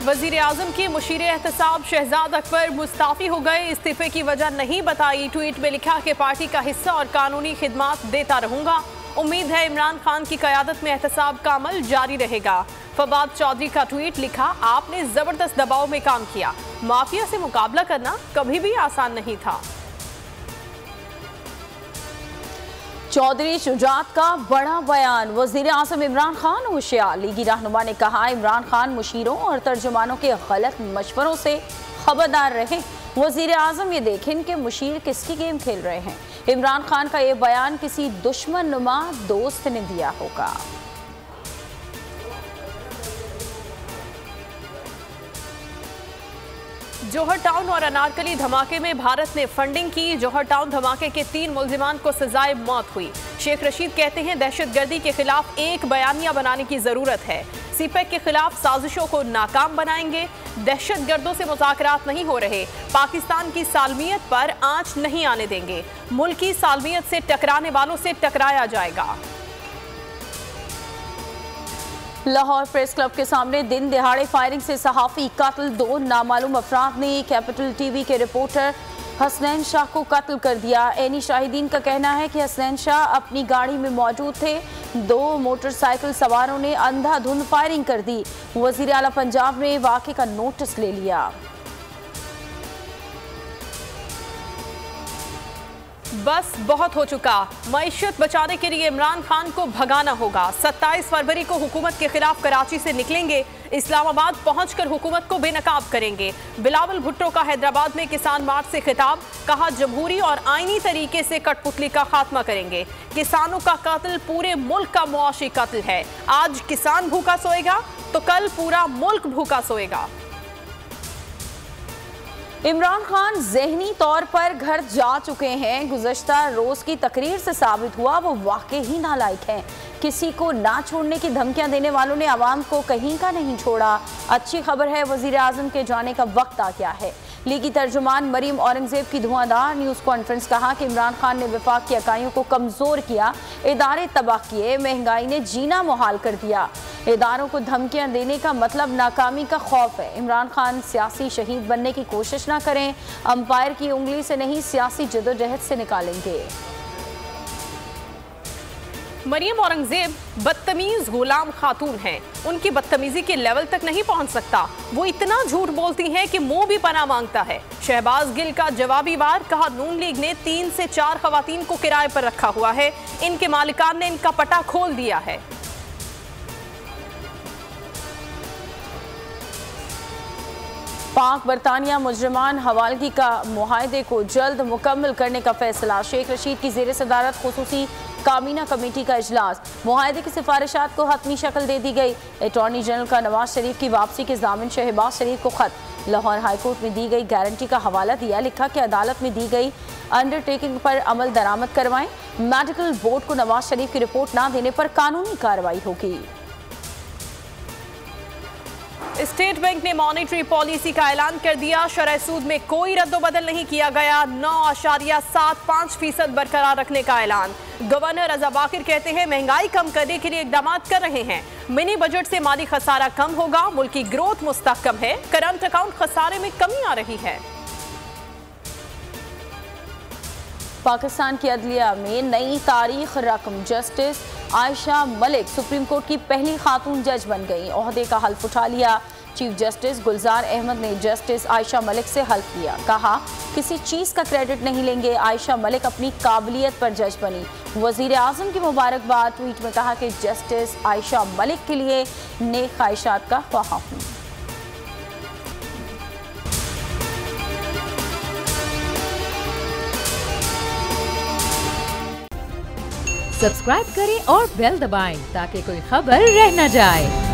वजीर आजम की मुशीर एहतसाब शहजाद अकबर मुस्ताफी हो गए, इस्तीफे की वजह नहीं बताई। ट्वीट में लिखा कि पार्टी का हिस्सा और कानूनी खिदमात देता रहूंगा। उम्मीद है इमरान खान की क़यादत में एहतसाब का अमल जारी रहेगा। फवाद चौधरी का ट्वीट लिखा, आपने जबरदस्त दबाव में काम किया, माफिया से मुकाबला करना कभी भी आसान नहीं था। चौधरी शुजात का बड़ा बयान, वजीर आज़म इमरान खान होशियार। लीगी रहनुमा ने कहा, इमरान खान मुशीरों और तर्जुमानों के गलत मशवरों से खबरदार रहें। वजीर आज़म ये देखें कि मुशीर किसकी गेम खेल रहे हैं। इमरान खान का ये बयान किसी दुश्मन नुमा दोस्त ने दिया होगा। जौहर टाउन और अनारकली धमाके में भारत ने फंडिंग की। जौहर टाउन धमाके के 3 मुल्जिमान को सजाए मौत हुई। शेख रशीद कहते हैं, दहशतगर्दी के खिलाफ एक बयानिया बनाने की जरूरत है। सीपेक के खिलाफ साजिशों को नाकाम बनाएंगे। दहशतगर्दों से मुज़ाकरात नहीं हो रहे। पाकिस्तान की सालमियत पर आंच नहीं आने देंगे। मुल्क की सालमियत से टकराने वालों से टकराया जाएगा। लाहौर प्रेस क्लब के सामने दिन दिहाड़े फायरिंग से सहाफ़ी कत्ल। 2 नामालूम अफराद ने कैपिटल टीवी के रिपोर्टर हसनैन शाह को कत्ल कर दिया। एनी शाहिदीन का कहना है कि हसनैन शाह अपनी गाड़ी में मौजूद थे। 2 मोटरसाइकिल सवारों ने अंधाधुंध फायरिंग कर दी। वज़ीर आला पंजाब ने वाक़े का नोटिस ले लिया। बस बहुत हो चुका, मईशत बचाने के लिए इमरान खान को भगाना होगा। 27 फरवरी को हुकूमत के खिलाफ कराची से निकलेंगे। इस्लामाबाद पहुंचकर हुकूमत को बेनकाब करेंगे। बिलावल भुट्टो का हैदराबाद में किसान मार्च से खिताब, कहा जमहूरी और आईनी तरीके से कठपुतली का खात्मा करेंगे। किसानों का कत्ल पूरे मुल्क का मुआशी कत्ल है। आज किसान भूखा सोएगा तो कल पूरा मुल्क भूखा सोएगा। इमरान खान ज़हनी तौर पर घर जा चुके हैं। गुज़श्ता रोज़ की तकरीर से साबित हुआ वो वाकई ही नालायक हैं। किसी को ना छोड़ने की धमकियां देने वालों ने आवाम को कहीं का नहीं छोड़ा। अच्छी खबर है, वज़ीर आज़म के जाने का वक्त आ गया है। लीगी तर्जुमान मरीम औरंगजेब की धुआंधार न्यूज़ कॉन्फ्रेंस, कहा कि इमरान खान ने वफाक की इकाइयों को कमज़ोर किया, इदारे तबाह किए, महंगाई ने जीना मुहाल कर दिया। इदारों को धमकियां देने का मतलब नाकामी का खौफ है। इमरान खान सियासी शहीद बनने की कोशिश ना करें, अंपायर की उंगली से नहीं सियासी जदोजहद से निकालेंगे। मरियम औरंगजेब बदतमीज गुलाम खातून हैं। उनकी बदतमीजी के लेवल तक नहीं पहुंच सकता। वो इतना झूठ बोलती हैं कि मुंह भी पनाह मांगता है। शहबाज गिल का जवाबी वार, कहा नून लीग ने 3 से 4 खवातीन को किराए पर रखा हुआ है। इनके मालिकान ने इनका पटा खोल दिया है। पाक बरतानिया मुजरिमान हवालगी का मुआहदे को जल्द मुकम्मल करने का फैसला। शेख रशीद की ज़ेर सदारत खुसूसी काबीना कमेटी का इजलास। मुआहदे की सिफारिशात को हतमी शक्ल दे दी गई। अटॉर्नी जनरल का नवाज शरीफ की वापसी के ज़ामिन शहबाज शरीफ को खत। लाहौर हाईकोर्ट में दी गई गारंटी का हवाला दिया, लिखा कि अदालत में दी गई अंडरटेकिंग पर अमल दरामद करवाएं। मेडिकल बोर्ड को नवाज शरीफ की रिपोर्ट ना देने पर कानूनी कार्रवाई होगी। स्टेट बैंक ने मॉनेटरी पॉलिसी का ऐलान कर दिया। शरह सूद में कोई रद्दोबदल नहीं किया गया। 9.75% बरकरार रखने का ऐलान। गवर्नर रजा बाकिर कहते हैं, महंगाई कम करने के लिए इकदाम कर रहे हैं। मिनी बजट से माली खसारा कम होगा। मुल्क की ग्रोथ मुस्तहकम है। करंट अकाउंट खसारे में कमी आ रही है। पाकिस्तान की अदलिया में नई तारीख रकम। Justice Ayesha Malik supreme court की पहली खातून जज बन गई। ओहदे का हल्फ उठा लिया। चीफ जस्टिस गुलजार अहमद ने जस्टिस आयशा मलिक से हल्फ किया, कहा किसी चीज़ का क्रेडिट नहीं लेंगे। आयशा मलिक अपनी काबिलियत पर जज बनी। वजीर आज़म की मुबारकबाद। ट्वीट में कहा कि जस्टिस आयशा मलिक के लिए नेक ख्वाहिशात का ख्वाह हूँ। सब्सक्राइब करें और बेल दबाएं ताकि कोई खबर रह न जाए।